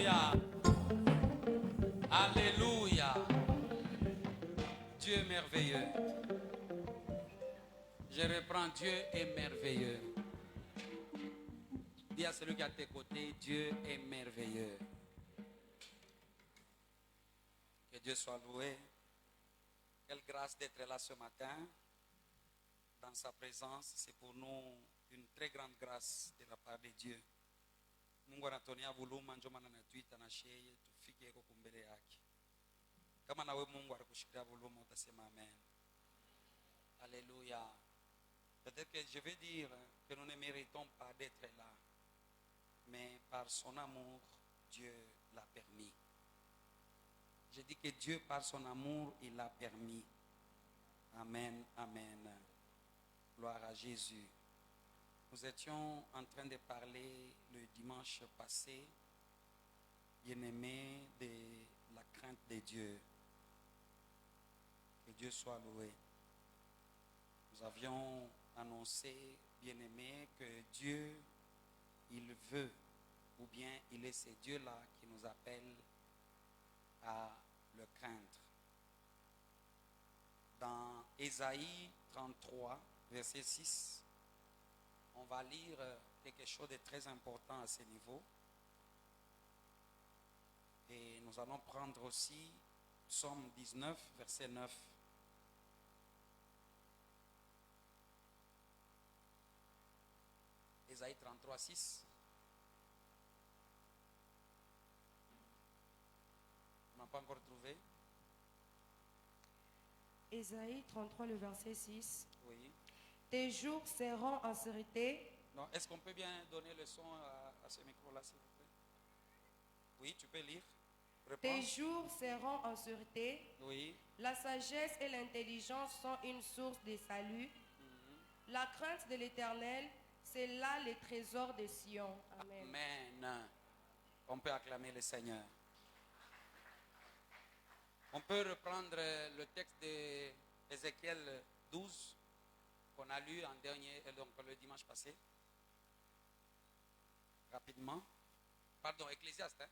Alléluia. Alléluia. Dieu est merveilleux. Je reprends, Dieu est merveilleux. Dis à celui qui est à tes côtés, Dieu est merveilleux. Que Dieu soit loué. Quelle grâce d'être là ce matin. Dans sa présence, c'est pour nous une très grande grâce de la part de Dieu. Mungu anatonia vuluma ndio maana natuita na sheye tufike huko mbele yake. Kama nawe Mungu alikushikilia vuluma utasema amen. Alléluia. Peut-être que je vais dire que nous ne méritons pas d'être là, mais par son amour, Dieu l'a permis. Je dis que Dieu, par son amour, il l'a permis. Amen, amen. Gloire à Jésus. Nous étions en train de parler le dimanche passé, bien-aimé, de la crainte de Dieu. Que Dieu soit loué. Nous avions annoncé, bien-aimé, que Dieu, il veut, ou bien il est ce Dieu-là qui nous appelle à le craindre. Dans Ésaïe 33, verset 6, on va lire quelque chose de très important à ce niveau. Et nous allons prendre aussi Psaume 19, verset 9. Ésaïe 33, 6. On n'a pas encore trouvé. Ésaïe 33, le verset 6. Oui. Tes jours seront en sûreté. Non, est-ce qu'on peut bien donner le son à ce micro-là, s'il vous plaît? Oui, tu peux lire. Reprends. Tes jours seront en sûreté. Oui. La sagesse et l'intelligence sont une source de salut. La crainte de l'Éternel, c'est là le trésor de Sion. Amen. Amen. On peut acclamer le Seigneur. On peut reprendre le texte d'Ézéchiel 12 qu'on a lu en dernier, donc le dimanche passé. Rapidement. Pardon, Ecclésiaste.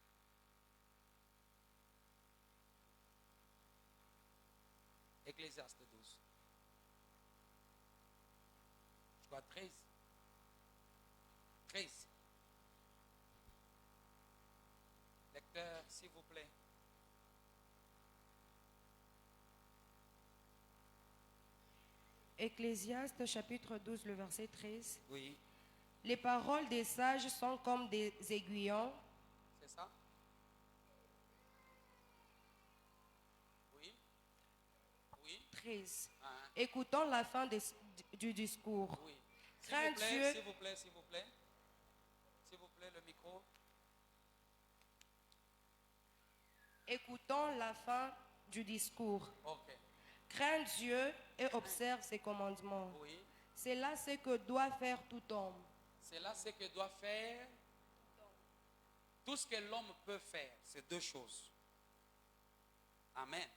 Ecclésiaste 12. Je crois 13. 13. Lecteur, s'il vous plaît. Ecclésiaste chapitre 12, le verset 13. Oui. Les paroles des sages sont comme des aiguillons. C'est ça? Oui. Oui. 13. Hein. Écoutons la fin du discours. Oui. Crains Dieu. S'il vous plaît, s'il vous plaît. S'il vous plaît, le micro. Écoutons la fin du discours. Ok. Crains Dieu et observe ses commandements. Oui. C'est là ce que doit faire tout homme. C'est là ce que doit faire. Tout ce que l'homme peut faire, c'est deux choses. Amen.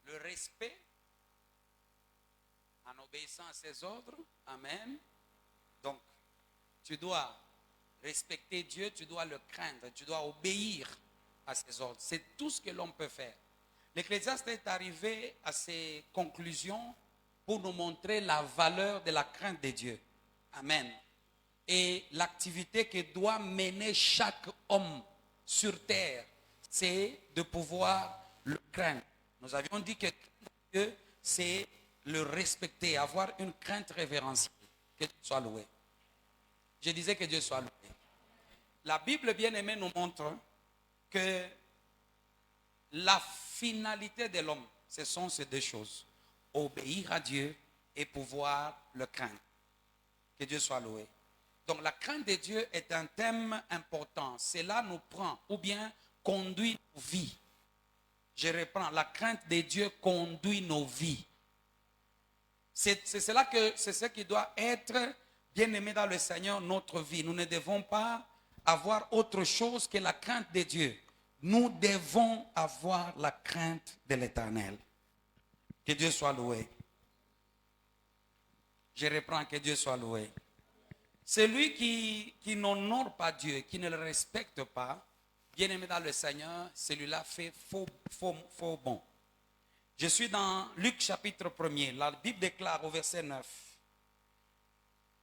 Le respect en obéissant à ses ordres. Amen. Donc, tu dois respecter Dieu, tu dois le craindre, tu dois obéir à ses ordres. C'est tout ce que l'homme peut faire. L'Ecclésiaste est arrivé à ses conclusions pour nous montrer la valeur de la crainte de Dieu. Amen. Et l'activité que doit mener chaque homme sur terre, c'est de pouvoir le craindre. Nous avions dit que Dieu, c'est le respecter, avoir une crainte révérentielle. Que Dieu soit loué. Je disais que Dieu soit loué. La Bible bien-aimée nous montre que la finalité de l'homme, ce sont ces deux choses. Obéir à Dieu et pouvoir le craindre. Que Dieu soit loué. Donc la crainte de Dieu est un thème important. Cela nous prend ou bien conduit nos vies. Je reprends. La crainte de Dieu conduit nos vies. C'est ce qui doit être bien aimé dans le Seigneur, notre vie. Nous ne devons pas avoir autre chose que la crainte de Dieu. Nous devons avoir la crainte de l'Éternel. Que Dieu soit loué. Je reprends, que Dieu soit loué. Celui qui n'honore pas Dieu, qui ne le respecte pas, bien-aimé dans le Seigneur, celui-là fait faux bon. Je suis dans Luc chapitre 1er. La Bible déclare au verset 9.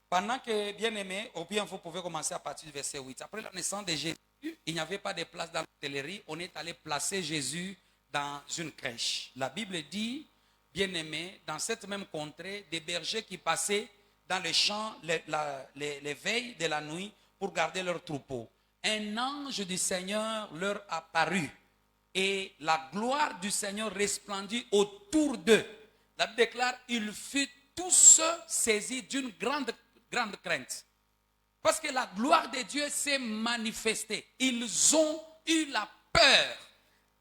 Pendant que, bien-aimé, ou bien vous pouvez commencer à partir du verset 8. Après la naissance de Jésus, il n'y avait pas de place dans l'hôtellerie. On est allé placer Jésus dans une crèche. La Bible dit, bien-aimé, dans cette même contrée, des bergers qui passaient dans les champs les veilles de la nuit pour garder leurs troupeaux. Un ange du Seigneur leur apparut et la gloire du Seigneur resplendit autour d'eux. La Bible déclare, ils furent tous saisis d'une grande crainte. Parce que la gloire de Dieu s'est manifestée. Ils ont eu la peur.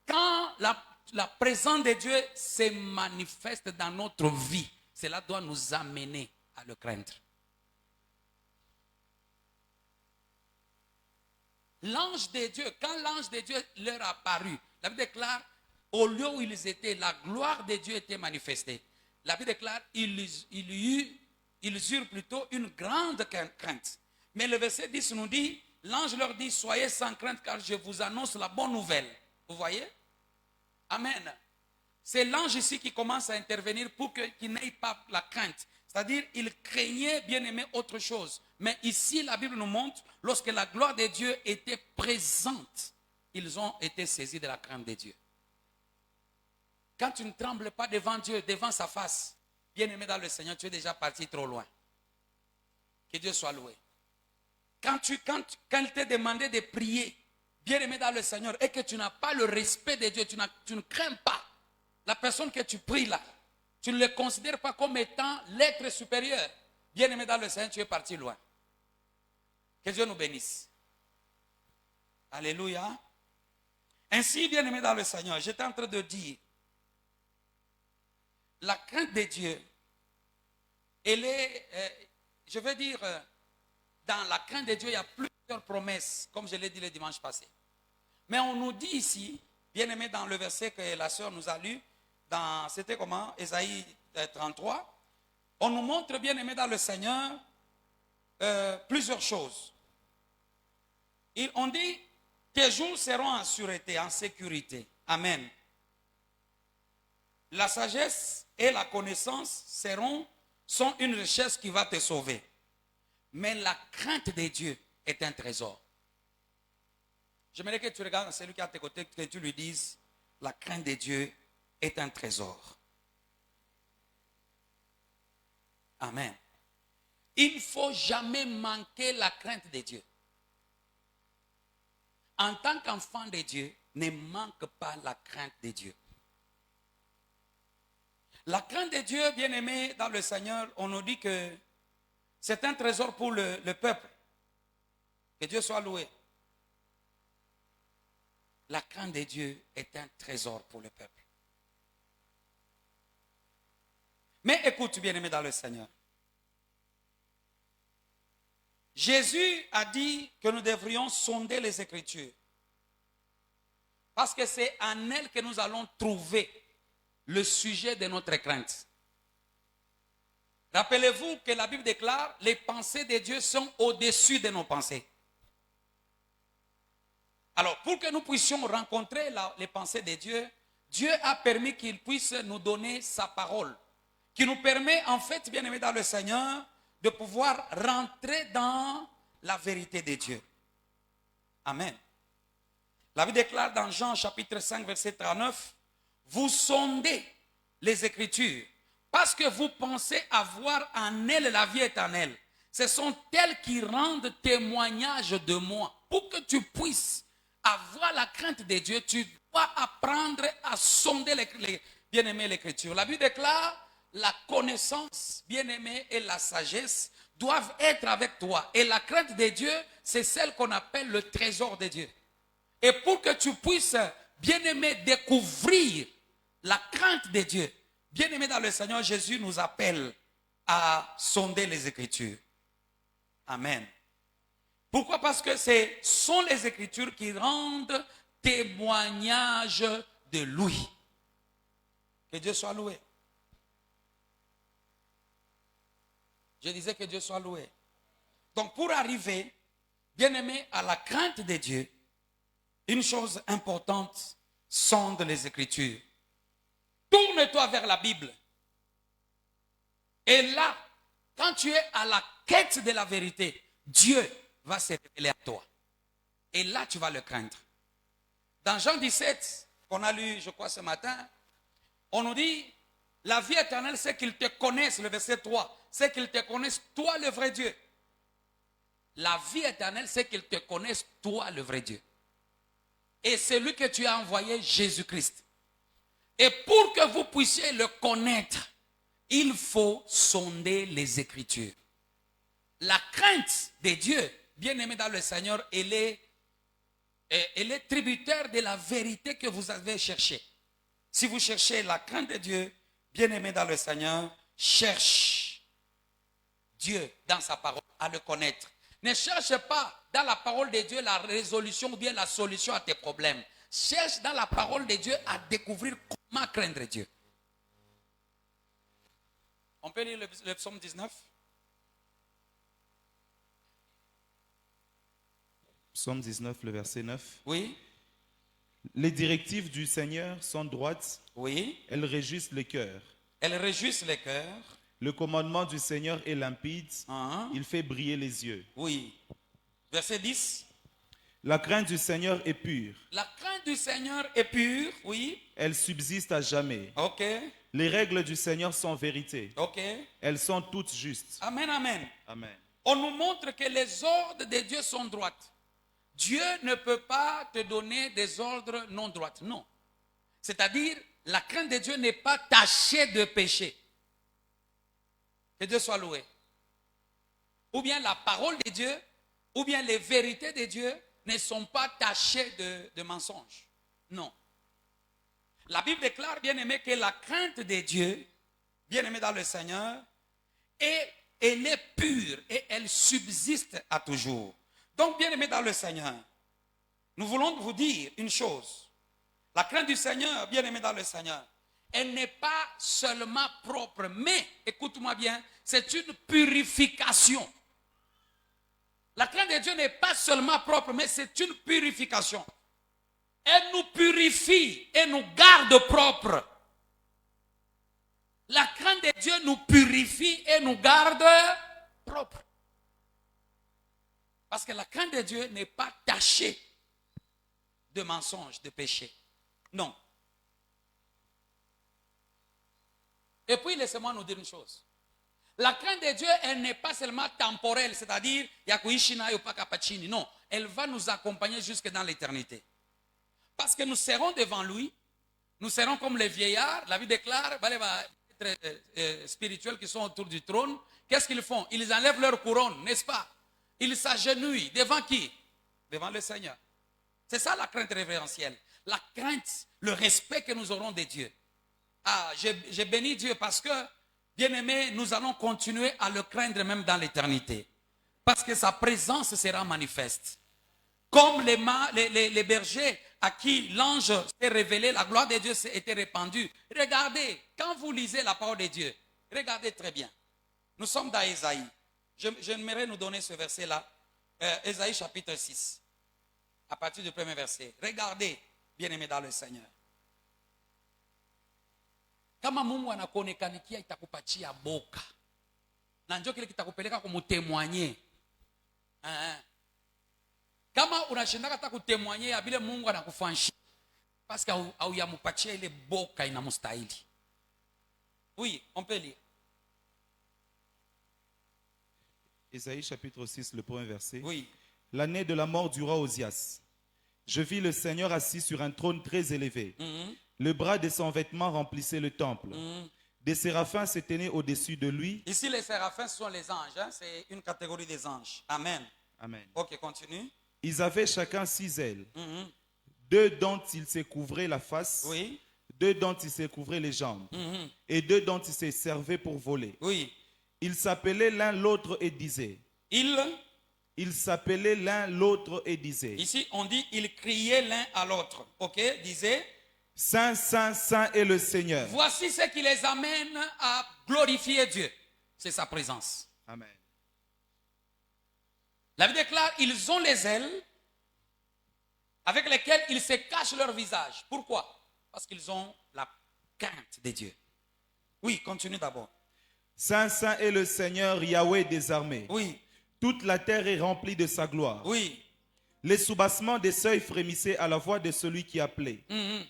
Quand la présence de Dieu se manifeste dans notre vie, cela doit nous amener à le craindre. L'ange de Dieu, quand l'ange de Dieu leur a apparu, la Bible déclare, au lieu où ils étaient, la gloire de Dieu était manifestée. La Bible déclare, ils eurent plutôt une grande crainte. Mais le verset 10 nous dit, l'ange leur dit, soyez sans crainte car je vous annonce la bonne nouvelle. Vous voyez? Amen. C'est l'ange ici qui commence à intervenir pour qu'il n'ait pas la crainte. C'est-à-dire, il craignait, bien aimé, autre chose. Mais ici, la Bible nous montre, lorsque la gloire de Dieu était présente, ils ont été saisis de la crainte de Dieu. Quand tu ne trembles pas devant Dieu, devant sa face, bien aimé dans le Seigneur, tu es déjà parti trop loin. Que Dieu soit loué. Quand il t'est demandé de prier, bien aimé dans le Seigneur, et que tu n'as pas le respect de Dieu, tu ne crains pas la personne que tu pries là, tu ne le considères pas comme étant l'être supérieur, bien aimé dans le Seigneur, tu es parti loin. Que Dieu nous bénisse. Alléluia. Ainsi, bien aimé dans le Seigneur, j'étais en train de dire, la crainte de Dieu, elle est, je veux dire, dans la crainte de Dieu, il y a plusieurs promesses, comme je l'ai dit le dimanche passé. Mais on nous dit ici, bien aimé dans le verset que la sœur nous a lu, c'était comment? Ésaïe 33. On nous montre, bien aimé dans le Seigneur, plusieurs choses. On dit, tes jours seront en sûreté, en sécurité. Amen. La sagesse et la connaissance sont une richesse qui va te sauver. Mais la crainte de Dieu est un trésor. J'aimerais que tu regardes celui qui est à tes côtés, que tu lui dises, la crainte de Dieu est un trésor. Amen. Il ne faut jamais manquer la crainte de Dieu. En tant qu'enfant de Dieu, ne manque pas la crainte de Dieu. La crainte de Dieu, bien aimé dans le Seigneur, on nous dit que c'est un trésor pour le peuple. Que Dieu soit loué. La crainte de Dieu est un trésor pour le peuple. Mais écoute, bien aimé dans le Seigneur. Jésus a dit que nous devrions sonder les Écritures. Parce que c'est en elles que nous allons trouver le sujet de notre crainte. Rappelez-vous que la Bible déclare, les pensées de Dieu sont au-dessus de nos pensées. Alors, pour que nous puissions rencontrer les pensées de Dieu, Dieu a permis qu'il puisse nous donner sa parole, qui nous permet, en fait, bien aimé dans le Seigneur, de pouvoir rentrer dans la vérité de Dieu. Amen. La Bible déclare dans Jean chapitre 5, verset 39, vous sondez les Écritures parce que vous pensez avoir en elles la vie éternelle. Ce sont elles qui rendent témoignage de moi. Pour que tu puisses avoir la crainte de Dieu, tu dois apprendre à sonder bien-aimé l'Écriture. La Bible déclare, la connaissance, bien-aimé, et la sagesse doivent être avec toi. Et la crainte de Dieu, c'est celle qu'on appelle le trésor de Dieu. Et pour que tu puisses, bien-aimé, découvrir la crainte de Dieu, bien-aimé dans le Seigneur, Jésus nous appelle à sonder les Écritures. Amen. Pourquoi? Parce que ce sont les Écritures qui rendent témoignage de lui. Que Dieu soit loué. Je disais que Dieu soit loué. Donc pour arriver, bien-aimé, à la crainte de Dieu, Une chose importante, sonde les Écritures. Tourne-toi vers la Bible. Et là, quand tu es à la quête de la vérité, Dieu va se révéler à toi. Et là, tu vas le craindre. Dans Jean 17, qu'on a lu, je crois, ce matin, on nous dit, la vie éternelle, c'est qu'ils te connaissent, le verset 3, c'est qu'ils te connaissent, toi, le vrai Dieu. La vie éternelle, c'est qu'ils te connaissent, toi, le vrai Dieu. Et celui que tu as envoyé, Jésus-Christ. Et pour que vous puissiez le connaître, il faut sonder les Écritures. La crainte de Dieu, bien-aimé dans le Seigneur, elle est tributaire de la vérité que vous avez cherchée. Si vous cherchez la crainte de Dieu, bien-aimé dans le Seigneur, cherche Dieu dans sa parole, à le connaître. Ne cherche pas dans la parole de Dieu la résolution ou bien la solution à tes problèmes. Cherche dans la parole de Dieu à découvrir comment craindre Dieu. On peut lire le psaume 19? Psaume 19, le verset 9. Oui. Les directives du Seigneur sont droites, Oui. elles réjouissent le cœur. Elles réjouissent les cœurs. Le commandement du Seigneur est limpide, Hein? il fait briller les yeux. Oui. Verset 10. La crainte du Seigneur est pure, La crainte du Seigneur est pure. Oui. elle subsiste à jamais. Ok. Les règles du Seigneur sont vérité, Ok. elles sont toutes justes. Amen, amen. Amen. On nous montre que les ordres de Dieu sont droits. Dieu ne peut pas te donner des ordres non droits. Non. C'est-à-dire, la crainte de Dieu n'est pas tachée de péché. Que Dieu soit loué. Ou bien la parole de Dieu, ou bien les vérités de Dieu ne sont pas tachées de mensonges. Non. La Bible déclare, bien aimé, que la crainte de Dieu, bien aimé dans le Seigneur, elle est pure et elle subsiste à toujours. Donc, bien aimé dans le Seigneur, nous voulons vous dire une chose. La crainte du Seigneur, bien aimé dans le Seigneur, elle n'est pas seulement propre, mais, écoute-moi bien, c'est une purification. La crainte de Dieu n'est pas seulement propre, mais c'est une purification. Elle nous purifie et nous garde propres. La crainte de Dieu nous purifie et nous garde propres. Parce que la crainte de Dieu n'est pas tachée de mensonges, de péchés. Non. Et puis, laissez-moi nous dire une chose. La crainte de Dieu, elle n'est pas seulement temporelle, c'est-à-dire, non, elle va nous accompagner jusque dans l'éternité. Parce que nous serons devant lui, nous serons comme les vieillards, la Bible déclare, les êtres spirituels qui sont autour du trône, qu'est-ce qu'ils font? Ils enlèvent leur couronne, n'est-ce pas? Ils s'agenouillent devant qui? Devant le Seigneur. C'est ça la crainte révérentielle. La crainte, le respect que nous aurons de Dieu. Ah, j'ai béni Dieu parce que, bien aimé, nous allons continuer à le craindre même dans l'éternité. Parce que sa présence sera manifeste. Comme les bergers à qui l'ange s'est révélé, la gloire de Dieu s'est été répandue. Regardez, quand vous lisez la parole de Dieu, regardez très bien. Nous sommes dans Ésaïe. J'aimerais nous donner ce verset-là. Ésaïe chapitre 6. À partir du premier verset. Regardez, bien-aimés dans le Seigneur. Kama Mungu anakuonekanikia itakupatia boka. Na njoo kile kitakupeleka kumtemwanye. Kama unashindaka hata kutemwanye ya vile Mungu anakufanyia. Parce que au yamupatia ile boka inamstahili. Oui, on peut lire. Ésaïe chapitre 6, le premier verset. Oui. L'année de la mort du roi Osias. Je vis le Seigneur assis sur un trône très élevé. Le bras de son vêtement remplissait le temple. Des séraphins se tenaient au-dessus de lui. Ici, les séraphins sont les anges. Hein? C'est une catégorie des anges. Amen. Amen. Ok, continue. Ils avaient chacun 6 ailes. 2 dont ils se couvraient la face. Oui. 2 dont ils se couvraient les jambes. Et 2 dont ils se servaient pour voler. Oui. Ils s'appelaient l'un l'autre et disaient. Ils s'appelaient l'un l'autre et disaient. Ici, on dit ils criaient l'un à l'autre. Ok, disait. Saint, Saint, Saint est le Seigneur. Voici ce qui les amène à glorifier Dieu. C'est sa présence. Amen. La Bible déclare, ils ont les ailes avec lesquels ils se cachent leur visage. Pourquoi? Parce qu'ils ont la crainte de Dieu. Oui, continue d'abord. Saint, saint est le Seigneur Yahweh des armées. Oui, Toute la terre est remplie de sa gloire. oui. Les soubassements des seuils frémissaient à la voix de celui qui appelait.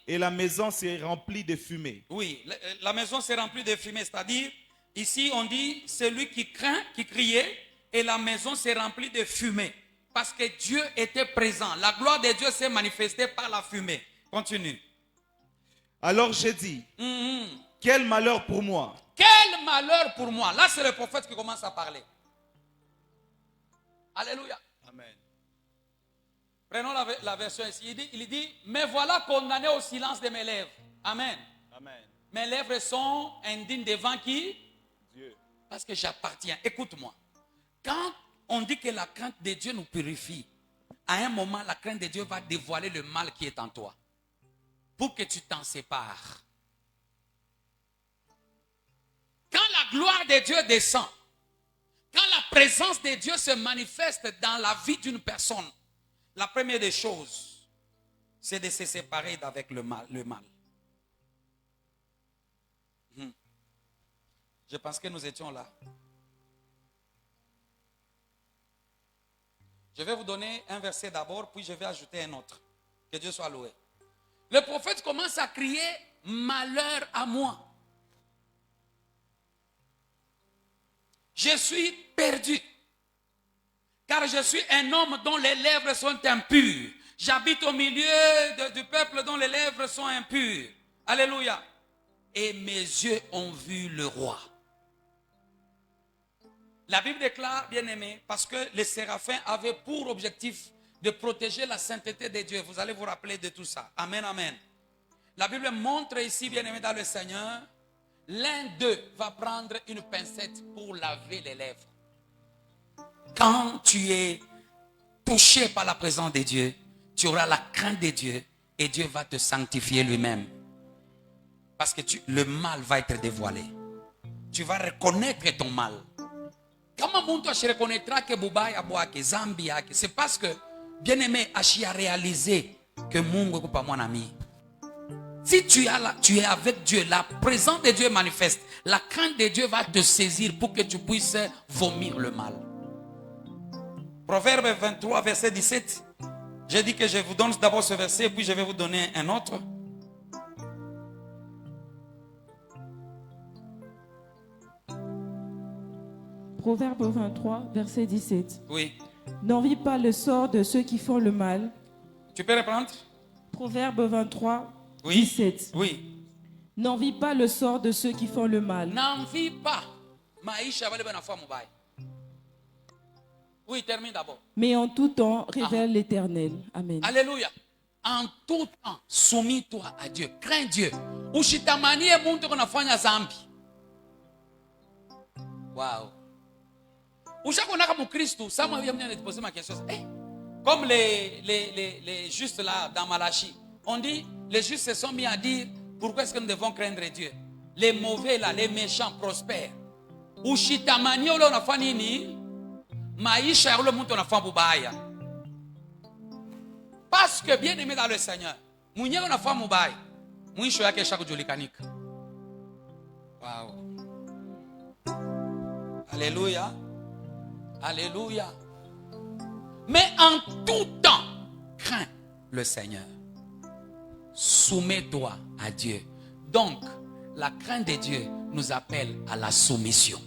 Et la maison s'est remplie de fumée. Oui, la maison s'est remplie de fumée, c'est-à-dire, ici on dit celui qui craint, qui criait, et la maison s'est remplie de fumée. Parce que Dieu était présent. La gloire de Dieu s'est manifestée par la fumée. Continue. Alors j'ai dit, quel malheur pour moi. Quel malheur pour moi. Là, c'est le prophète qui commence à parler. Alléluia. Amen. Prenons la version ici. Il dit, mais voilà condamné au silence de mes lèvres. Amen. Amen. Mes lèvres sont indignes devant qui? Dieu. Parce que j'appartiens. Écoute-moi. Quand on dit que la crainte de Dieu nous purifie, à un moment, la crainte de Dieu va dévoiler le mal qui est en toi. Pour que tu t'en sépares. Quand la gloire de Dieu descend, quand la présence de Dieu se manifeste dans la vie d'une personne, la première des choses, c'est de se séparer d'avec le mal. Je pense que nous étions là. Je vais vous donner un verset d'abord, puis je vais ajouter un autre. Que Dieu soit loué. Le prophète commence à crier « Malheur à moi ». Je suis perdu, car je suis un homme dont les lèvres sont impures. J'habite au milieu du peuple dont les lèvres sont impures. Alléluia. Et mes yeux ont vu le roi. La Bible déclare, bien aimé, parce que les séraphins avaient pour objectif de protéger la sainteté de Dieu. Vous allez vous rappeler de tout ça. Amen, amen. La Bible montre ici, bien aimé dans le Seigneur, l'un d'eux va prendre une pincette pour laver les lèvres. Quand tu es touché par la présence de Dieu, tu auras la crainte de Dieu et Dieu va te sanctifier lui-même. Parce que le mal va être dévoilé. Tu vas reconnaître ton mal. Comment tu reconnaîtras que Boubaï a que Zambia, c'est parce que, bien aimé, Achi a réalisé que Mungu n'est pas mon ami. Si tu es avec Dieu, la présence de Dieu est manifeste. La crainte de Dieu va te saisir pour que tu puisses vomir le mal. Proverbe 23, verset 17. J'ai dit que je vous donne d'abord ce verset, puis je vais vous donner un autre. Proverbe 23, verset 17. Oui. N'envie pas le sort de ceux qui font le mal. Tu peux reprendre? Proverbe 23, Oui. 17. Oui. N'envie pas le sort de ceux qui font le mal. N'envie pas. Maïcha va le bonne foi moubaï. Oui, termine d'abord. Mais en tout temps, révèle l'Éternel. Amen. Alléluia. En tout temps, soumis-toi à Dieu. Crains Dieu. Ushitamani e muntu kunafanya zambi. Wow. Ushakonaka mu Christ, ça m'a bien posé ma question. Comme les justes là dans Malachi, on dit, les justes se sont mis à dire, pourquoi est-ce que nous devons craindre Dieu? Les mauvais là, les méchants prospèrent. Ushitamani ole unafanya nini? Maisha ya ule mtu unafanya bubaya. Parce que bien aimé dans le Seigneur, mwenyewe unafanya mubaya, mwisho yake shakujulikanika. Wow. Alléluia. Alléluia. Mais en tout temps, crains le Seigneur. Soumets-toi à Dieu. Donc, la crainte de Dieu nous appelle à la soumission.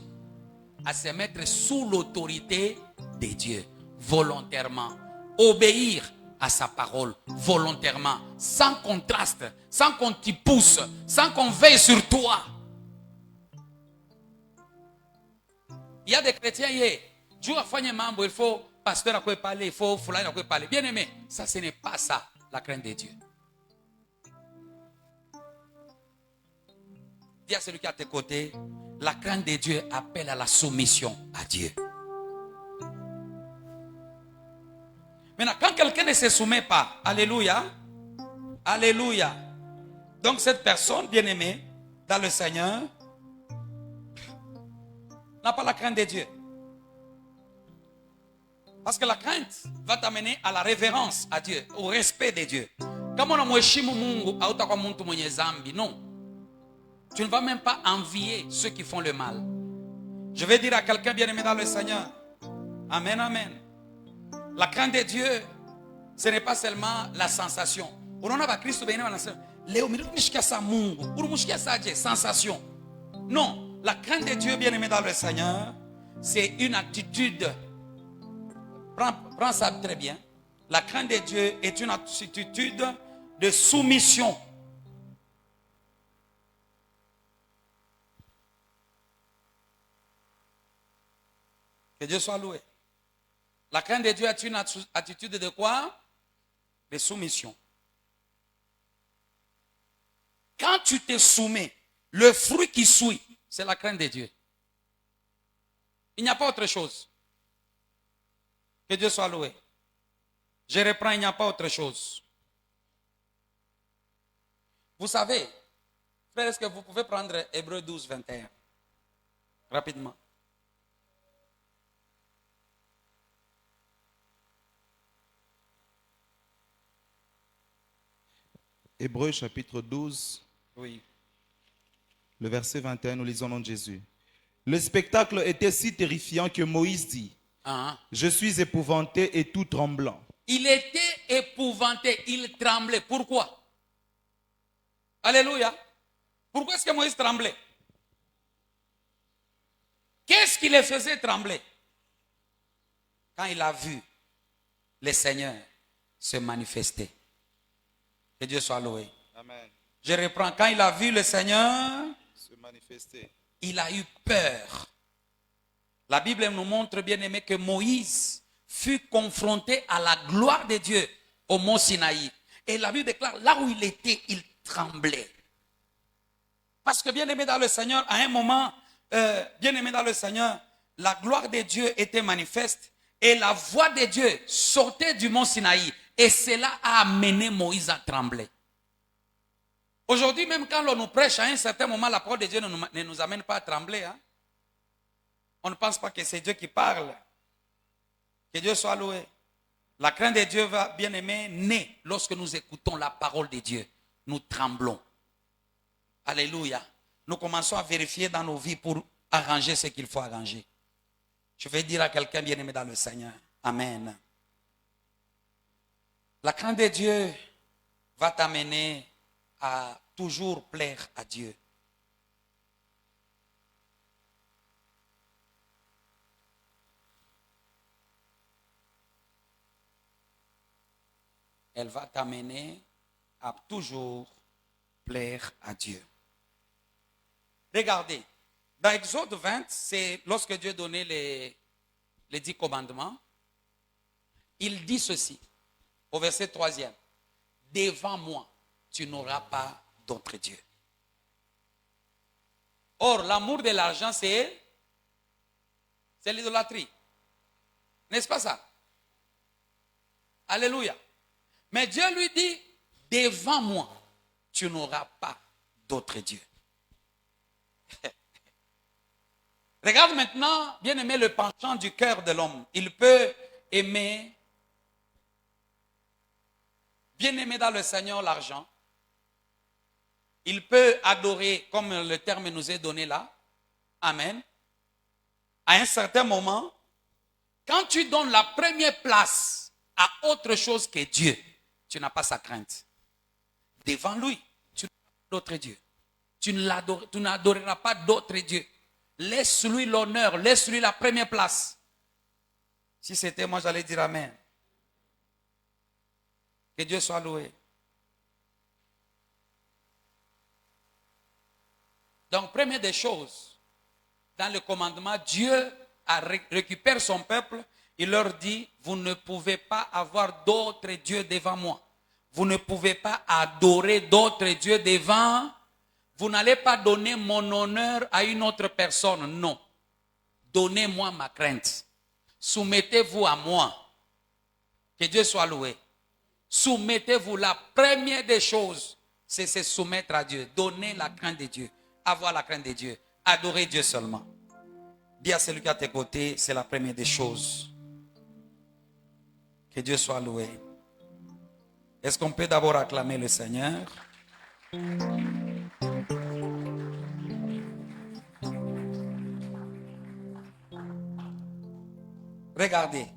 À se mettre sous l'autorité de Dieu, volontairement. Obéir à sa parole, volontairement, sans contraste, sans qu'on t'y pousse, sans qu'on veille sur toi. Il y a des chrétiens hier, Dieu a fait un membre, il faut pasteur à quoi parler, il faut fulani à quoi parler. Bien aimé, ça ce n'est pas ça, la crainte de Dieu. Dis à celui qui est à tes côtés, la crainte de Dieu appelle à la soumission à Dieu. Maintenant, quand quelqu'un ne se soumet pas, alléluia, alléluia. Donc cette personne bien-aimée dans le Seigneur n'a pas la crainte de Dieu. Parce que la crainte va t'amener à la révérence à Dieu, au respect de Dieu. Kama unamheshimu Mungu, hautakuwa mtu mwenye zambi. Non. Tu ne vas même pas envier ceux qui font le mal. Je vais dire à quelqu'un bien-aimé dans le Seigneur. Amen, amen. La crainte de Dieu, ce n'est pas seulement la sensation. Sensation. Non, la crainte de Dieu, bien-aimé dans le Seigneur, c'est une attitude. Prends ça très bien. La crainte de Dieu est une attitude de soumission. Que Dieu soit loué. La crainte de Dieu est une attitude de quoi? De soumission. Quand tu te soumets, le fruit qui suit, c'est la crainte de Dieu. Il n'y a pas autre chose. Que Dieu soit loué. Je reprends, il n'y a pas autre chose. Vous savez, frère, est-ce que vous pouvez prendre Hébreux 12, 21? Rapidement. Hébreux chapitre 12, Oui. le verset 21, nous lisons le nom de Jésus. Le spectacle était si terrifiant que Moïse dit, je suis épouvanté et tout tremblant. Il était épouvanté, il tremblait. Pourquoi? Alléluia. Pourquoi est-ce que Moïse tremblait? Qu'est-ce qui le faisait trembler? Quand il a vu le Seigneur se manifester. Que Dieu soit loué. Amen. Je reprends. Quand il a vu le Seigneur Se manifester. il a eu peur. La Bible nous montre, bien aimé, que Moïse fut confronté à la gloire de Dieu au mont Sinaï. Et la Bible déclare, là où il était, il tremblait. Parce que bien aimé dans le Seigneur, à un moment, bien aimé dans le Seigneur, la gloire de Dieu était manifeste et la voix de Dieu sortait du mont Sinaï. Et cela a amené Moïse à trembler. Aujourd'hui, même quand l'on nous prêche, à un certain moment, la parole de Dieu ne nous amène pas à trembler. Hein? On ne pense pas que c'est Dieu qui parle. Que Dieu soit loué. La crainte de Dieu va, bien aimé, naît lorsque nous écoutons la parole de Dieu. Nous tremblons. Alléluia. Nous commençons à vérifier dans nos vies pour arranger ce qu'il faut arranger. Je vais dire à quelqu'un bien aimé dans le Seigneur. Amen. La crainte de Dieu va t'amener à toujours plaire à Dieu. Elle va t'amener à toujours plaire à Dieu. Regardez, dans Exode 20, c'est lorsque Dieu donnait les 10 commandements, il dit ceci, au verset 3e, devant moi, tu n'auras pas d'autre Dieu. Or, l'amour de l'argent, c'est l'idolâtrie. N'est-ce pas ça? Alléluia. Mais Dieu lui dit, devant moi, tu n'auras pas d'autre Dieu. Regarde maintenant, bien aimé, le penchant du cœur de l'homme. Il peut aimer, bien aimer dans le Seigneur l'argent. Il peut adorer, comme le terme nous est donné là. Amen. À un certain moment, quand tu donnes la première place à autre chose que Dieu, tu n'as pas sa crainte. Devant lui, tu n'as pas d'autre Dieu. Tu n'adoreras pas d'autre Dieu. Laisse-lui l'honneur, laisse-lui la première place. Si c'était moi, j'allais dire Amen. Que Dieu soit loué. Donc, première des choses, dans le commandement, Dieu récupère son peuple. Il leur dit, vous ne pouvez pas avoir d'autres dieux devant moi. Vous ne pouvez pas adorer d'autres dieux devant. Vous n'allez pas donner mon honneur à une autre personne. Non. Donnez-moi ma crainte. Soumettez-vous à moi. Que Dieu soit loué. Soumettez-vous. La première des choses, c'est se soumettre à Dieu. Donner la crainte de Dieu. Avoir la crainte de Dieu. Adorer Dieu seulement. Dis à celui qui est à tes côtés, c'est la première des choses. Que Dieu soit loué. Est-ce qu'on peut d'abord acclamer le Seigneur? Regardez.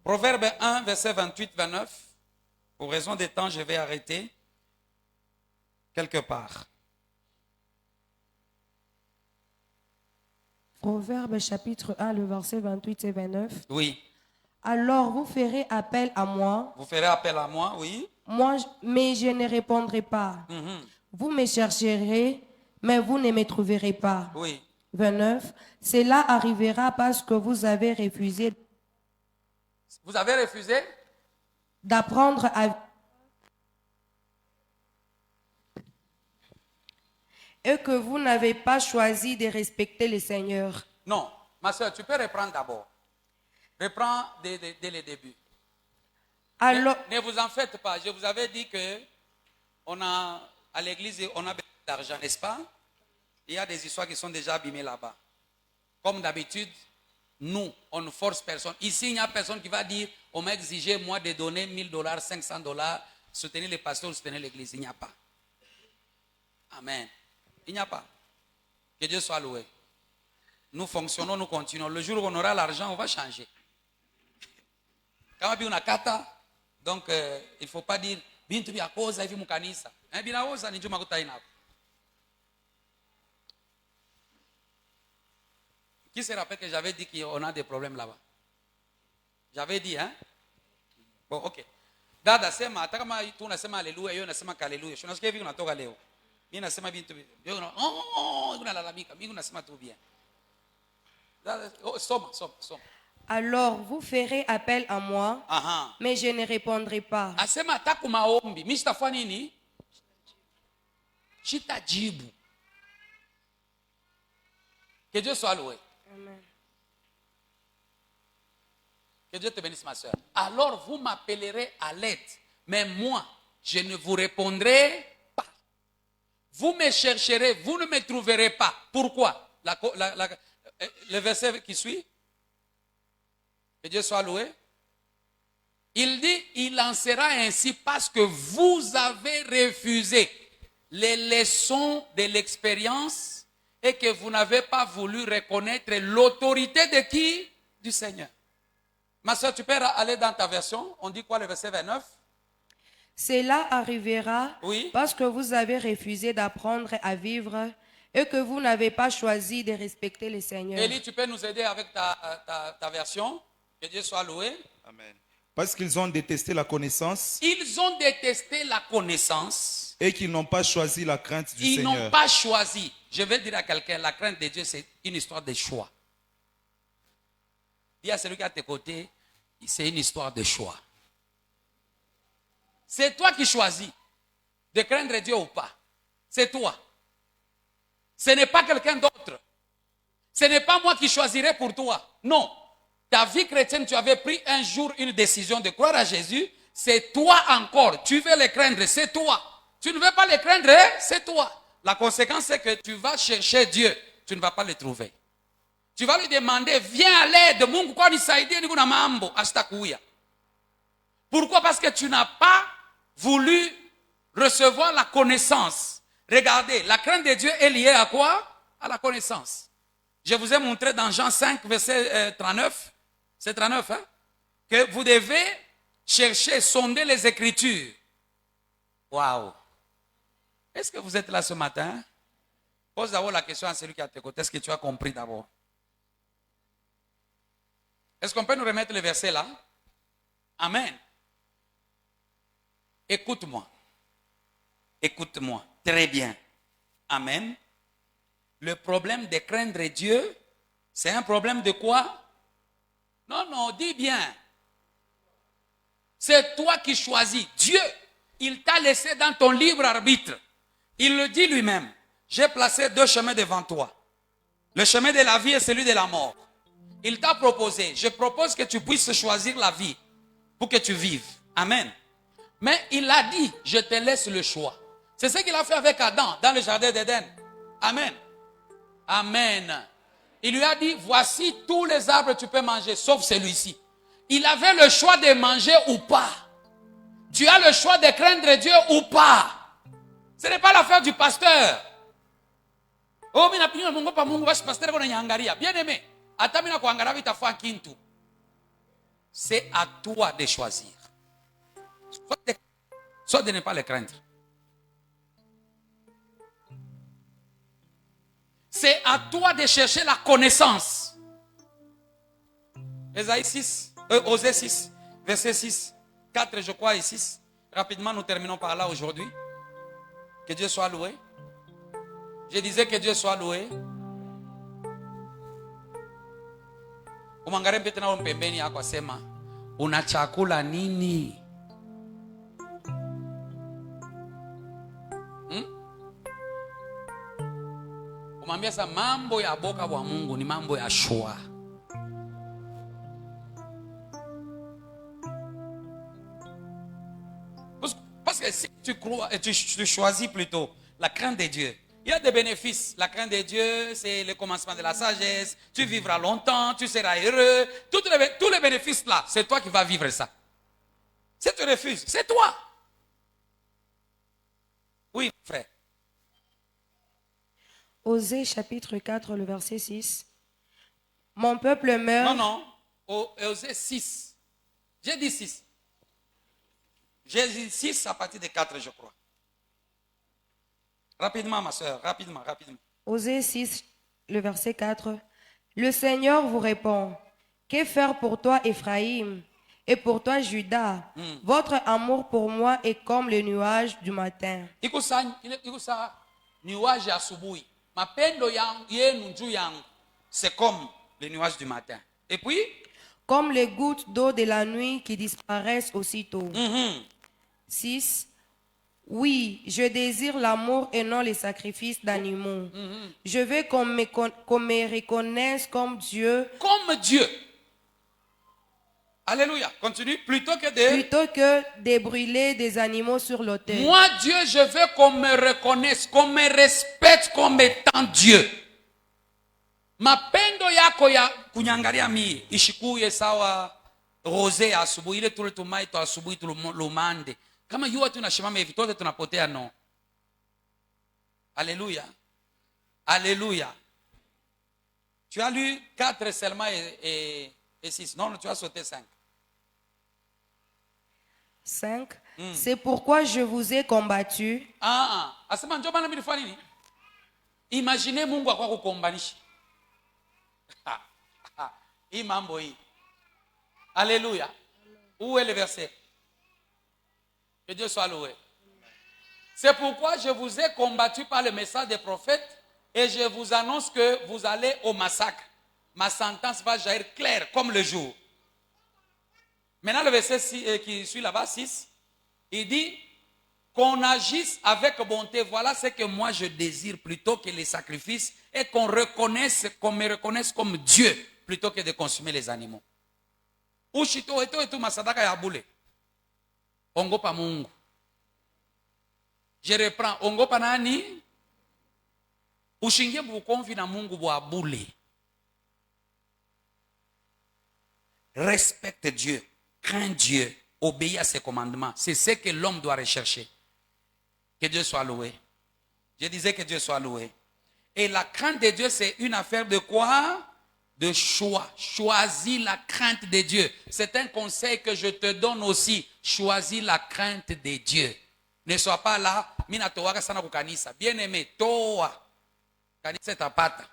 Proverbe 1, verset 28-29. Pour raison des temps, je vais arrêter quelque part. Proverbe chapitre 1, le verset 28 et 29. Oui. Alors vous ferez appel à moi, Vous ferez appel à moi, oui. mais je ne répondrai pas. Vous me chercherez, mais vous ne me trouverez pas. Oui. 29. Cela arrivera parce que vous avez refusé Vous avez refusé? d'apprendre à... et que vous n'avez pas choisi de respecter le Seigneur. Non. Ma soeur, tu peux reprendre d'abord. Reprends dès le début. Alors, Ne vous en faites pas. Je vous avais dit que à l'église, on a besoin d'argent, n'est-ce pas? Il y a des histoires qui sont déjà abîmées là-bas. Comme d'habitude, nous, on ne force personne. Ici, il n'y a personne qui va dire, on m'a exigé, moi, de donner $1000, $500, soutenir les pasteurs, soutenir l'église. Il n'y a pas. Amen. Il n'y a pas. Que Dieu soit loué. Nous fonctionnons, nous continuons. Le jour où on aura l'argent, on va changer. Quand on a kata, donc il ne faut pas dire, bintu bya koza hivi mukanisa. Binaoza ni njuma kutaina. Qui se rappelle que j'avais dit qu'on a des problèmes là-bas? J'avais dit, hein? Bon, ok. Dada sema, hata kama tu unasema haleluya, yeye unasema haleluya. Unasikia hivi unatoka leo. Mimi nasema bintu bya. Unalalamika, mimi unasema tu bien. Soma. alors vous ferez appel à moi, Aha. mais je ne répondrai pas. Asema ataku maombi. Mimi sitafanya nini? Shitajibu. Que Dieu soit loué. Amen. Que Dieu te bénisse, ma soeur. Alors vous m'appellerez à l'aide, mais moi, je ne vous répondrai pas. Vous me chercherez, vous ne me trouverez pas. Pourquoi? Le verset qui suit. Que Dieu soit loué. Il dit, il en sera ainsi parce que vous avez refusé les leçons de l'expérience et que vous n'avez pas voulu reconnaître l'autorité de qui? Du Seigneur. Ma soeur, tu peux aller dans ta version. On dit quoi le verset 29? Cela arrivera Oui. parce que vous avez refusé d'apprendre à vivre et que vous n'avez pas choisi de respecter le Seigneur. Élie, tu peux nous aider avec ta version? Que Dieu soit loué. Amen. Parce qu'ils ont détesté la connaissance Ils ont détesté la connaissance. et qu'ils n'ont pas choisi la crainte du Ils Seigneur. n'ont pas choisi. Je vais dire à quelqu'un, la crainte de Dieu, c'est une histoire de choix. Dis à celui qui est à tes côtés, c'est une histoire de choix. C'est toi qui choisis de craindre Dieu ou pas. C'est toi. Ce n'est pas quelqu'un d'autre. Ce n'est pas moi qui choisirai pour toi. Non. Ta vie chrétienne, tu avais pris un jour une décision de croire à Jésus. C'est toi encore. Tu veux le craindre, c'est toi. Tu ne veux pas le craindre, c'est toi. La conséquence, c'est que tu vas chercher Dieu. Tu ne vas pas le trouver. Tu vas lui demander, viens à l'aide. Mungu kwa nisaidie niko na mambo asitakuya. Pourquoi? Parce que tu n'as pas voulu recevoir la connaissance. Regardez, la crainte de Dieu est liée à quoi? À la connaissance. Je vous ai montré dans Jean 5, verset 39. C'est 39, hein? Que vous devez chercher, sonder les Écritures. Waouh! Est-ce que vous êtes là ce matin? Pose d'abord la question à celui qui est à tes côtés. Est-ce que tu as compris d'abord? Est-ce qu'on peut nous remettre le verset là? Amen. Écoute-moi. Écoute-moi. Très bien. Amen. Le problème de craindre Dieu, c'est un problème de quoi? Non, dis bien. C'est toi qui choisis. Dieu, il t'a laissé dans ton libre arbitre. Il le dit lui-même. J'ai placé deux chemins devant toi. Le chemin de la vie et celui de la mort. Il t'a proposé. Je propose que tu puisses choisir la vie pour que tu vives. Amen. Mais il a dit, je te laisse le choix. C'est ce qu'il a fait avec Adam dans le jardin d'Éden. Amen. Amen. Il lui a dit, voici tous les arbres que tu peux manger, sauf celui-ci. Il avait le choix de manger ou pas. Tu as le choix de craindre Dieu ou pas. Ce n'est pas l'affaire du pasteur. Oh, mina pinyo mungu pa mungu basi pasteur kona nyangaria. Bien aimé. Ata mina kuangalia vitafua kintu. C'est à toi de choisir. Soit de ne pas le craindre. C'est à toi de chercher la connaissance. Ésaïe 6, Osée 6, verset 6, 4 je crois et 6. Rapidement nous terminons par là aujourd'hui. Que Dieu soit loué. Je disais que Dieu soit loué. Umangare mpete na mpembeni yako asema una chakula nini? Umwambia sa mambo ya boka wa Mungu ni mambo ya shwa. Parce que si tu crois et tu choisis plutôt la crainte de Dieu, il y a des bénéfices. La crainte de Dieu, c'est le commencement de la sagesse. Tu vivras longtemps, tu seras heureux. Tous les bénéfices là, c'est toi qui vas vivre ça. Si tu refuses, c'est toi. Oui, frère. Osée chapitre 4, le verset 6. Mon peuple meurt. Non. Osée 6. J'ai dit 6. J'ai dit 6 à partir de 4, je crois. Rapidement, ma soeur, rapidement. Osée 6, le verset 4. Le Seigneur vous répond, que faire pour toi, Ephraïm, et pour toi, Judas? Votre amour pour moi est comme le nuage du matin. Ikusa nuage ya asubuhi. Mapendo yenu juu yangu, c'est comme le nuage du matin. Et puis, comme les gouttes d'eau de la nuit qui disparaissent aussitôt. 6. Oui, je désire l'amour et non les sacrifices d'animaux. Je veux qu'on me reconnaisse comme Dieu. Comme Dieu. Alléluia. Continue. Plutôt que de brûler des animaux sur l'autel. Moi, Dieu, je veux qu'on me reconnaisse, qu'on me respecte comme étant Dieu. Mapendo yako ya kunyangalia mie ishikuye sawa rose ya asubuhi ile tule tumai to asubuhi tulumande. Kama yuwa tunashimama hivi tote tunapotea no. Alléluia. Alléluia. Tu as lu 4 seulement et 6. Non, tu as sauté 5. 5. C'est pourquoi je vous ai combattu. Asema njoo bana mimi nini? Imaginez Mungu akwa kukombanisha. Hii mambo hii. Alléluia. Où est le verset? Que Dieu soit loué. C'est pourquoi je vous ai combattu par le message des prophètes et je vous annonce que vous allez au massacre. Ma sentence va jaillir claire comme le jour. Maintenant le verset qui suit là-bas, 6, il dit qu'on agisse avec bonté. Voilà ce que moi je désire plutôt que les sacrifices et qu'on me reconnaisse comme Dieu plutôt que de consommer les animaux. Ushito eto masadaka ya bule. Ongopa Mungu. Je reprends. Ongopa nani? Ushingie bukonvi na Mungu bwa bule. Respecte Dieu. Crains Dieu. Obéis à ses commandements. C'est ce que l'homme doit rechercher. Que Dieu soit loué. Je disais que Dieu soit loué. Et la crainte de Dieu, c'est une affaire de quoi? De choix. Choisis la crainte de Dieu. C'est un conseil que je te donne aussi. Choisis la crainte de Dieu. Ne sois pas là. Mina toa sana kukanisa. Bien aimé, toa. Kanisa tapata.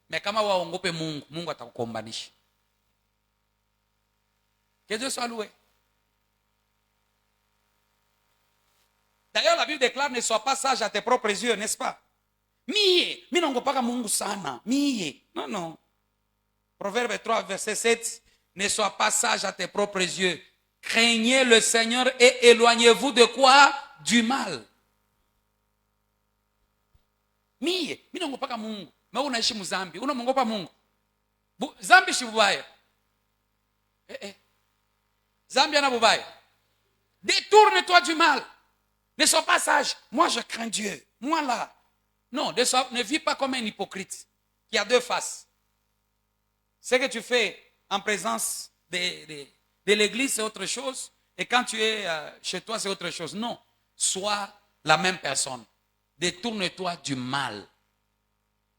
Mais kama waongope Mungu, Mungu atakukombanisha. Que Dieu soit loué. D'ailleurs, la Bible déclare, ne sois pas sage à tes propres yeux, n'est-ce pas? Mie, minongopaka Mungu sana. Mie. Non. Proverbe 3, verset 7. Ne sois pas sage à tes propres yeux. Craignez le Seigneur et éloignez-vous de quoi? Du mal. Mie, minongopaka Mungu. Mais unaishi muzambi. Unamongopa Mungu. Zambi shibubaya. Zambi anabubaya. Détourne-toi du mal. Ne sois pas sage. Moi, je crains Dieu. Moi, là. Non, ne vis pas comme un hypocrite qui a deux faces. Ce que tu fais en présence de l'église, c'est autre chose. Et quand tu es chez toi, c'est autre chose. Non. Sois la même personne. Détourne-toi du mal.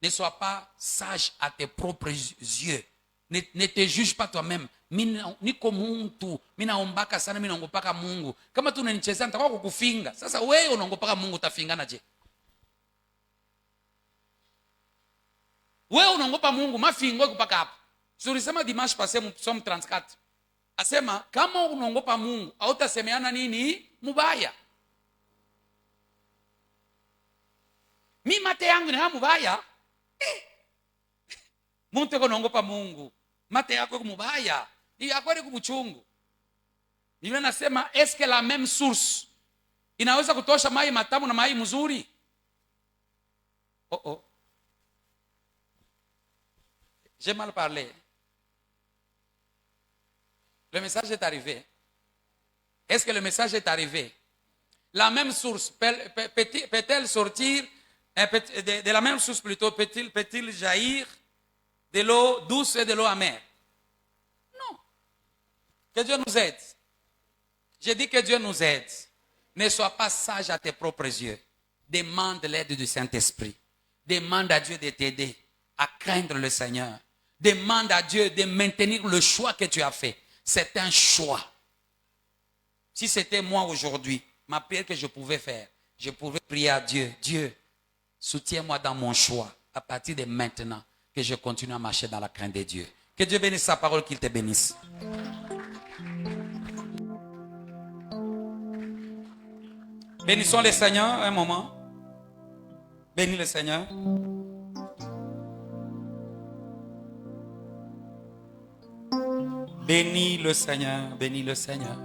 Ne sois pas sage à tes propres yeux. Ne te juge pas toi-même. Niko muntu, minaombaka sana, minaongopaka Mungu. Kama tu unanichezea nitakuwa kukufinga. Sasa wewe unaongopaka Mungu, utafingana je? Wewe unaongopa Mungu, mafingo kupaka hapo. Tulisema dimanche passé Psalm 34. Asema kama unaongopa Mungu, hautasemeana nini mubaya. Mimi mate yangu ni mubaya. Muntu unaongopa Mungu, mate yako mubaya. Ni akweli kubuchungu. Biblia nasema eske la même source inaweza kutosha mai matamu na mai mzuri? Oh. J'ai mal parlé. Le message est arrivé. Est-ce que le message est arrivé? La même source peut-elle sortir de la même source plutôt? Peut-il jaillir de l'eau douce et de l'eau amère? Non. Que Dieu nous aide. J'ai dit que Dieu nous aide. Ne sois pas sage à tes propres yeux. Demande l'aide du Saint-Esprit. Demande à Dieu de t'aider à craindre le Seigneur. Demande à Dieu de maintenir le choix que tu as fait. C'est un choix. Si c'était moi aujourd'hui, ma prière que je pouvais faire, je pouvais prier à Dieu. Dieu, soutiens-moi dans mon choix. À partir de maintenant, que je continue à marcher dans la crainte de Dieu. Que Dieu bénisse sa parole, qu'il te bénisse. Bénissons le Seigneur un moment. Bénis le Seigneur. Bénis le Seigneur, bénis le Seigneur.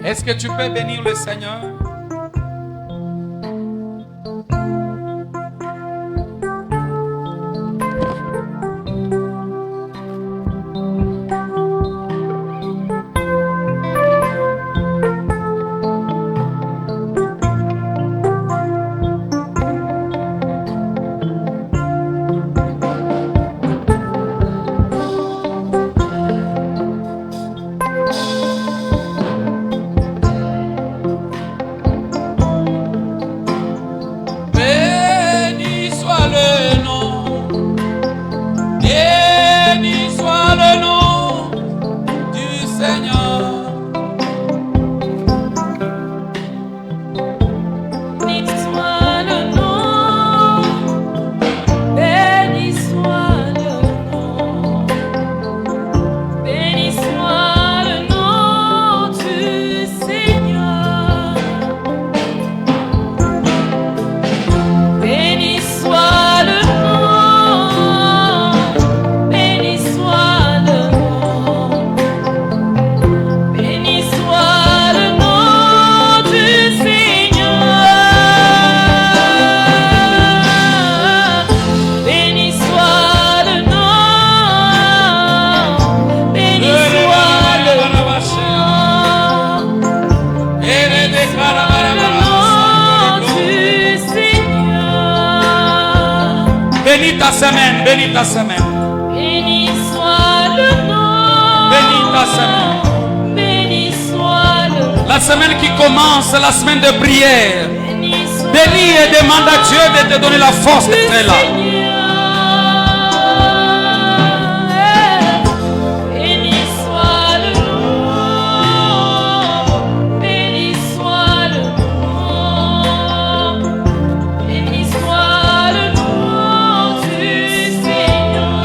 Est-ce que tu peux bénir le Seigneur? Bénis ta semaine, bénis ta semaine. Béni soit le nom. Bénis ta semaine. Béni soit le nom. La semaine qui commence, la semaine de prière. Béni soit Bénis et demande à Dieu de te donner la force d'être là. Béni soit le nom. Béni soit le nom. Béni soit le nom du Seigneur.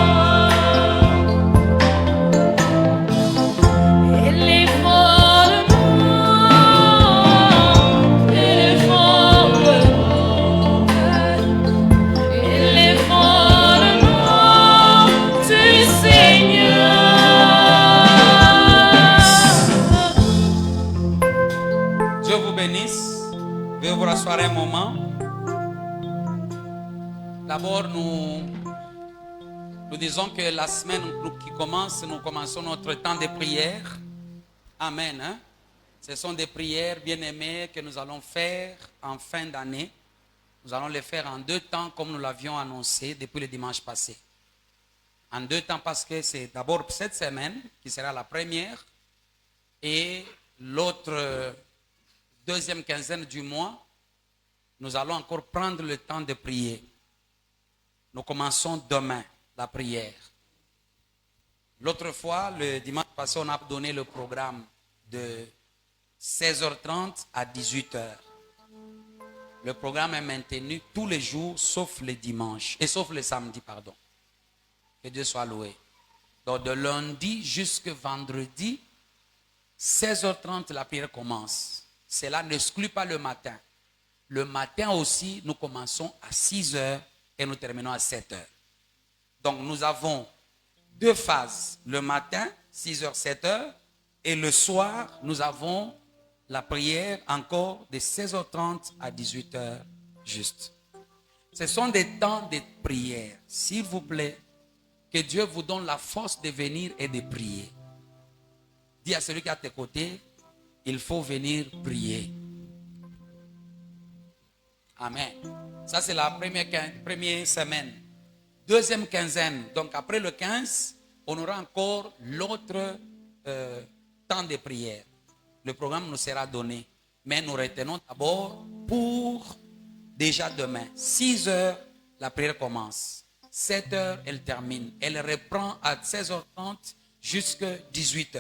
Éléphant le nom. Éléphant D'abord, nous disons que la semaine qui commence, nous commençons notre temps de prière. Amen. Hein? Ce sont des prières bien-aimées que nous allons faire en fin d'année. Nous allons les faire en 2 temps comme nous l'avions annoncé depuis le dimanche passé. En 2 temps parce que c'est d'abord cette semaine qui sera la première et l'autre deuxième quinzaine du mois, nous allons encore prendre le temps de prier. Nous commençons demain la prière. L'autre fois, le dimanche passé, on a donné le programme de 16h30 à 18h. Le programme est maintenu tous les jours, sauf les dimanches, et sauf les samedis, pardon. Que Dieu soit loué. Donc de lundi jusqu'à vendredi, 16h30, la prière commence. Cela n'exclut pas le matin. Le matin aussi, nous commençons à 6h et nous terminons à 7h. Donc nous avons 2 phases. Le matin, 6h, 7h, et le soir, nous avons la prière encore de 16h30 à 18h juste. Ce sont des temps de prière. S'il vous plaît, que Dieu vous donne la force de venir et de prier. Dis à celui qui est à tes côtés, il faut venir prier. Amen. Ça, c'est la première semaine. Deuxième quinzaine, donc après le 15, on aura encore l'autre temps de prière. Le programme nous sera donné. Mais nous retenons d'abord pour déjà demain. 6h, la prière commence. 7h, elle termine. Elle reprend à 16h30 jusqu'à 18h.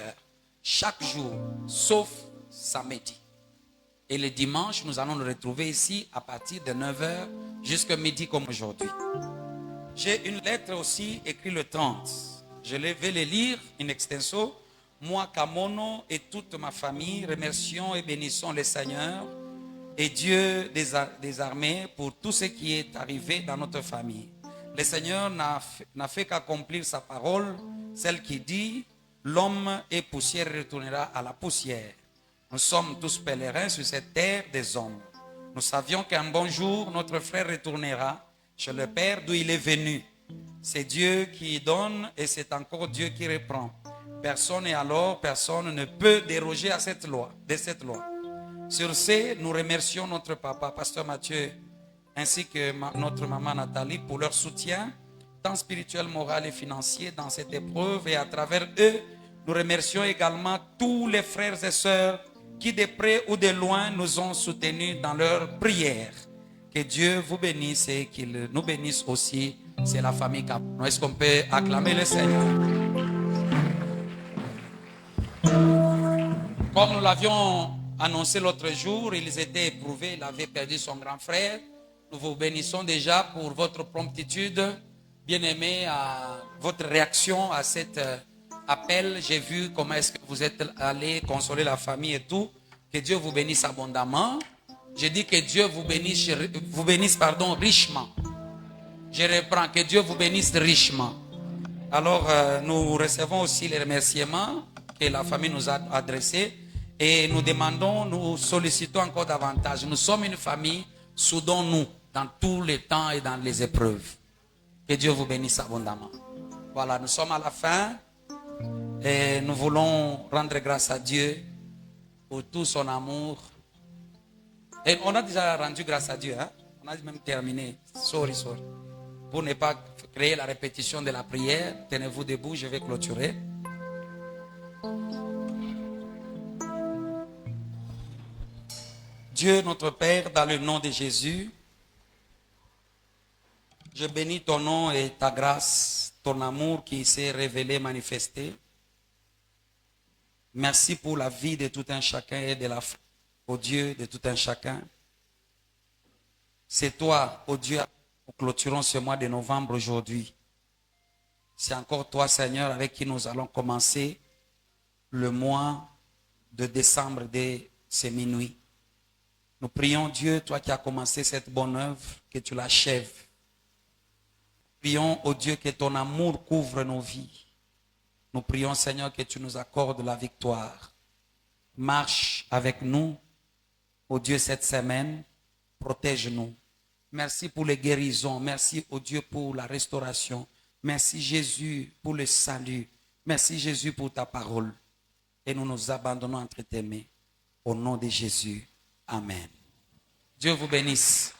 Chaque jour, sauf samedi. Et le dimanche, nous allons nous retrouver ici à partir de 9h jusqu'à midi comme aujourd'hui. J'ai une lettre aussi écrite le 30. Je vais les lire in extenso. Moi, Kamono et toute ma famille, remercions et bénissons le Seigneur et Dieu des armées pour tout ce qui est arrivé dans notre famille. Le Seigneur n'a fait qu'accomplir sa parole, celle qui dit « L'homme est poussière et retournera à la poussière ». Nous sommes tous pèlerins sur cette terre des hommes. Nous savions qu'un bon jour, notre frère retournera chez le Père d'où il est venu. C'est Dieu qui donne et c'est encore Dieu qui reprend. Personne ne peut déroger à cette loi, de cette loi. Sur ce, nous remercions notre papa, pasteur Mathieu, ainsi que notre maman Nathalie pour leur soutien, tant spirituel, moral et financier dans cette épreuve. Et à travers eux, nous remercions également tous les frères et sœurs qui de près ou de loin nous ont soutenus dans leurs prières. Que Dieu vous bénisse et qu'il nous bénisse aussi. C'est la famille Kamono. Est-ce qu'on peut acclamer le Seigneur? Comme nous l'avions annoncé l'autre jour, ils étaient éprouvés, il avait perdu son grand frère. Nous vous bénissons déjà pour votre promptitude, bien-aimés, à votre réaction à cet appel. J'ai vu comment est-ce que vous êtes allés consoler la famille et tout. Que Dieu vous bénisse abondamment. Je dis que Dieu vous bénisse richement. Je reprends, que Dieu vous bénisse richement. Alors, nous recevons aussi les remerciements que la famille nous a adressés et nous demandons, nous sollicitons encore davantage. Nous sommes une famille, soudons-nous dans tous les temps et dans les épreuves. Que Dieu vous bénisse abondamment. Voilà, nous sommes à la fin et nous voulons rendre grâce à Dieu pour tout son amour. Et on a déjà rendu grâce à Dieu, hein? On a même terminé. Sorry. Pour ne pas créer la répétition de la prière, tenez-vous debout, je vais clôturer. Dieu notre Père, dans le nom de Jésus, je bénis ton nom et ta grâce, ton amour qui s'est révélé, manifesté. Merci pour la vie de tout un chacun et de la foi au Dieu de tout un chacun. C'est toi, ô Dieu, nous clôturons ce mois de novembre aujourd'hui. C'est encore toi, Seigneur, avec qui nous allons commencer le mois de décembre dès ce minuit. Nous prions Dieu, toi qui as commencé cette bonne œuvre, que tu l'achèves. Prions, ô Dieu, que ton amour couvre nos vies. Nous prions, Seigneur, que tu nous accordes la victoire. Marche avec nous, ô Dieu, cette semaine. Protège-nous. Merci pour les guérisons. Merci au Dieu pour la restauration. Merci Jésus pour le salut. Merci Jésus pour ta parole. Et nous nous abandonnons entre tes mains. Au nom de Jésus. Amen. Dieu vous bénisse.